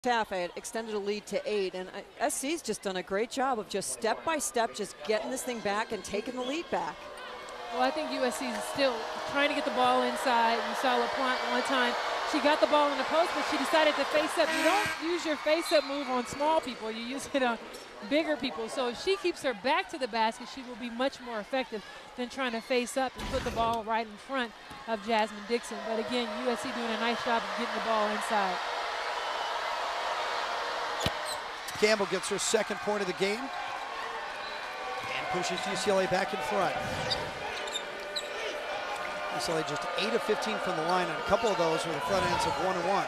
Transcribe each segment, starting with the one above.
half, I had extended a lead to 8, and SC's just done a great job of just step by step, just getting this thing back and taking the lead back. Well, I think USC is still trying to get the ball inside. You saw LaPlante one time. She got the ball in the post, but she decided to face up. You don't use your face-up move on small people. You use it on bigger people. So if she keeps her back to the basket, she will be much more effective than trying to face up and put the ball right in front of Jasmine Dixon. But again, USC doing a nice job of getting the ball inside. Campbell gets her second point of the game and pushes UCLA back in front. UCLA just 8 of 15 from the line, and a couple of those were the front ends of 1 and 1.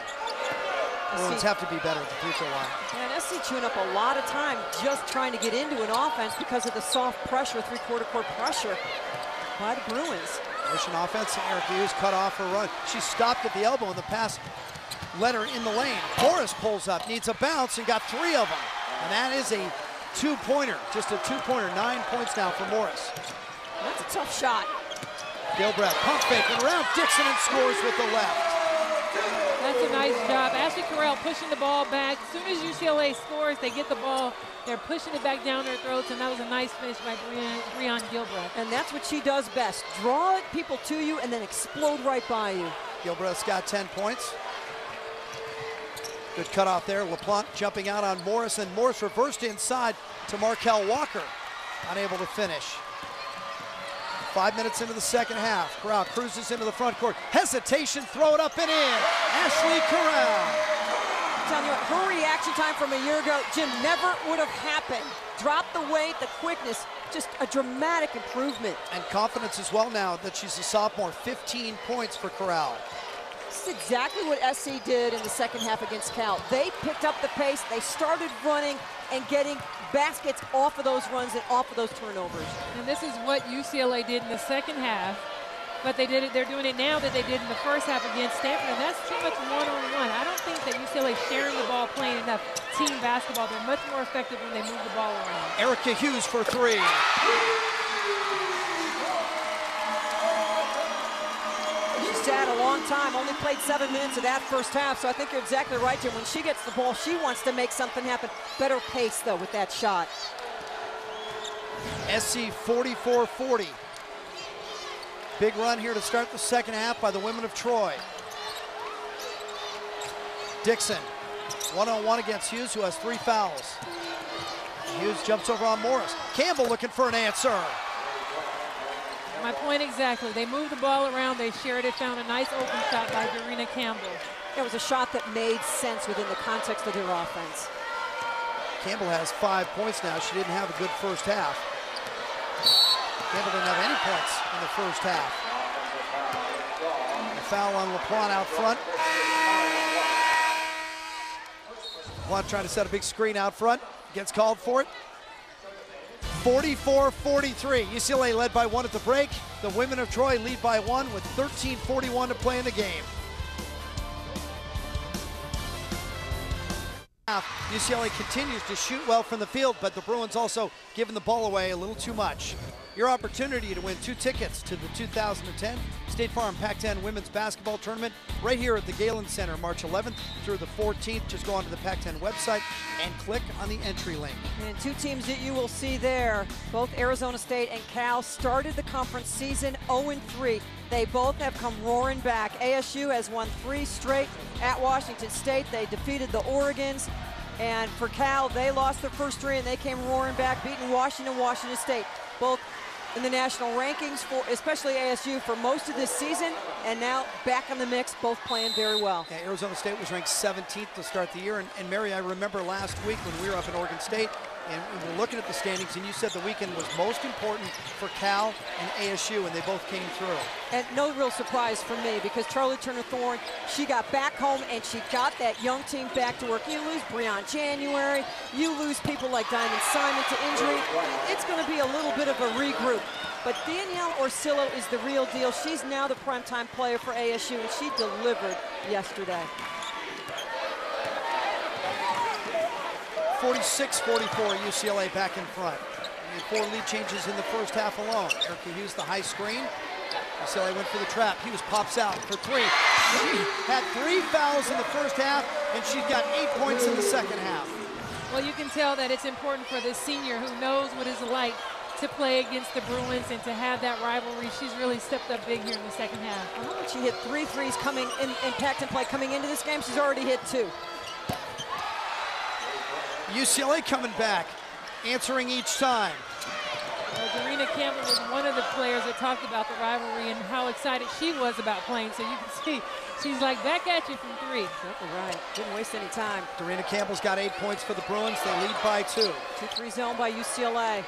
Bruins have to be better at the free throw line. And SC chewing up a lot of time just trying to get into an offense because of the soft pressure, three-quarter court pressure by the Bruins. Motion offense, Aarika Hughes cut off her run. She stopped at the elbow, and the pass led her in the lane. Morris pulls up, needs a bounce, and got 3 of them. And that is a two-pointer, just a two-pointer, 9 points now for Morris. That's a tough shot. Gilbreth pump faking around Dixon and scores with the left. That's a nice job. Ashley Carell pushing the ball back. As soon as UCLA scores, they get the ball. They're pushing it back down their throats, and that was a nice finish by Breon Gilbreth. And that's what she does best. Draw people to you and then explode right by you. Gilbreth's got 10 points. Good cutoff there. LaPlante jumping out on Morris, and Morris reversed inside to Markel Walker. Unable to finish. 5 minutes into the second half. Corral cruises into the front court. Hesitation, throw it up and in. Ashley Corral. I'm telling you what, her reaction time from a year ago, Jim, never would have happened. Drop the weight, the quickness, just a dramatic improvement. And confidence as well now that she's a sophomore. 15 points for Corral. This is exactly what SC did in the second half against Cal. They picked up the pace, they started running and getting baskets off of those runs and off of those turnovers. And this is what UCLA did in the second half, but they're doing it now that they did in the first half against Stanford, and that's too much one-on-one. I don't think that UCLA is sharing the ball, playing enough team basketball. They're much more effective when they move the ball around. Aarika Hughes for 3. She's had a long time, only played 7 minutes of that first half, so I think you're exactly right, Jim. When she gets the ball, she wants to make something happen. Better pace, though, with that shot. SC 44-40. Big run here to start the second half by the women of Troy. Dixon, one-on-one against Hughes, who has 3 fouls. Hughes jumps over on Morris. Campbell looking for an answer. My point exactly. They moved the ball around, they shared it, found a nice open shot by Darina Campbell. It was a shot that made sense within the context of their offense. Campbell has 5 points now. She didn't have a good first half. Campbell didn't have any points in the first half. A foul on LaPlante out front. LaPlante trying to set a big screen out front. Gets called for it. 44-43. UCLA led by 1 at the break. The women of Troy lead by 1 with 13:41 to play in the game. UCLA continues to shoot well from the field, but the Bruins also giving the ball away a little too much. Your opportunity to win 2 tickets to the 2010 State Farm Pac-10 Women's Basketball Tournament right here at the Galen Center, March 11th through the 14th. Just go onto the Pac-10 website and click on the entry link. And 2 teams that you will see there, both Arizona State and Cal, started the conference season 0-3. They both have come roaring back. ASU has won 3 straight at Washington State. They defeated the Oregons. And for Cal, they lost their first 3 and they came roaring back, beating Washington State. Both in the national rankings, for especially ASU, for most of this season, and now back in the mix, both playing very well. Yeah, Arizona State was ranked 17th to start the year, and Mary, I remember last week when we were up in Oregon State, and we were looking at the standings, and you said the weekend was most important for Cal and ASU, and they both came through. And no real surprise for me, because Charlie Turner-Thorne, she got back home and she got that young team back to work. You lose Breon January, you lose people like Diamond Simon to injury. It's going to be a little bit of a regroup. But Danielle Orsillo is the real deal. She's now the primetime player for ASU, and she delivered yesterday. 46-44, UCLA back in front. 4 lead changes in the first half alone. Aarika Hughes, the high screen. UCLA went for the trap. Hughes pops out for three. She had 3 fouls in the first half, and she's got 8 points in the second half. Well, you can tell that it's important for this senior who knows what it's like to play against the Bruins and to have that rivalry. She's really stepped up big here in the second half. Well, how much she hit 3 threes coming in Pac-10 play coming into this game? She's already hit 2. UCLA coming back, answering each time. Well, Aarika Campbell was one of the players that talked about the rivalry and how excited she was about playing. So you can see she's like back at you from 3. Exactly right. Didn't waste any time. Aarika Campbell's got 8 points for the Bruins. They lead by 2. 2-3 zone by UCLA.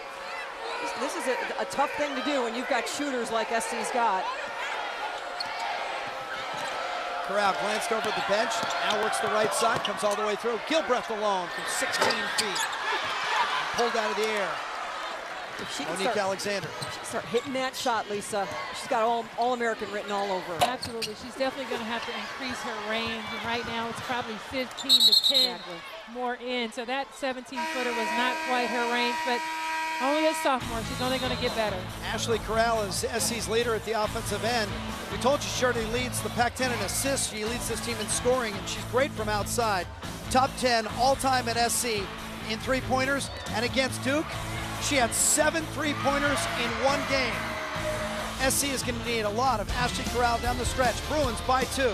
This is a tough thing to do when you've got shooters like SC's got. Corral glanced over at the bench, now works the right side, comes all the way through. Gilbreth alone from 16 feet. Pulled out of the air. If she can Monique Alexander. start hitting that shot, Lisa, she's got All-American written all over her. Absolutely. She's definitely going to have to increase her range. And right now it's probably 15 to 10 more in. So that 17-footer was not quite her range, but only a sophomore. She's only going to get better. Ashley Corral is SC's leader at the offensive end. We told you she already leads the Pac-10 in assists. She leads this team in scoring, and she's great from outside. Top 10 all-time at SC in three-pointers. And against Duke, she had 7 three-pointers in 1 game. SC is going to need a lot of Ashley Corral down the stretch. Bruins by 2.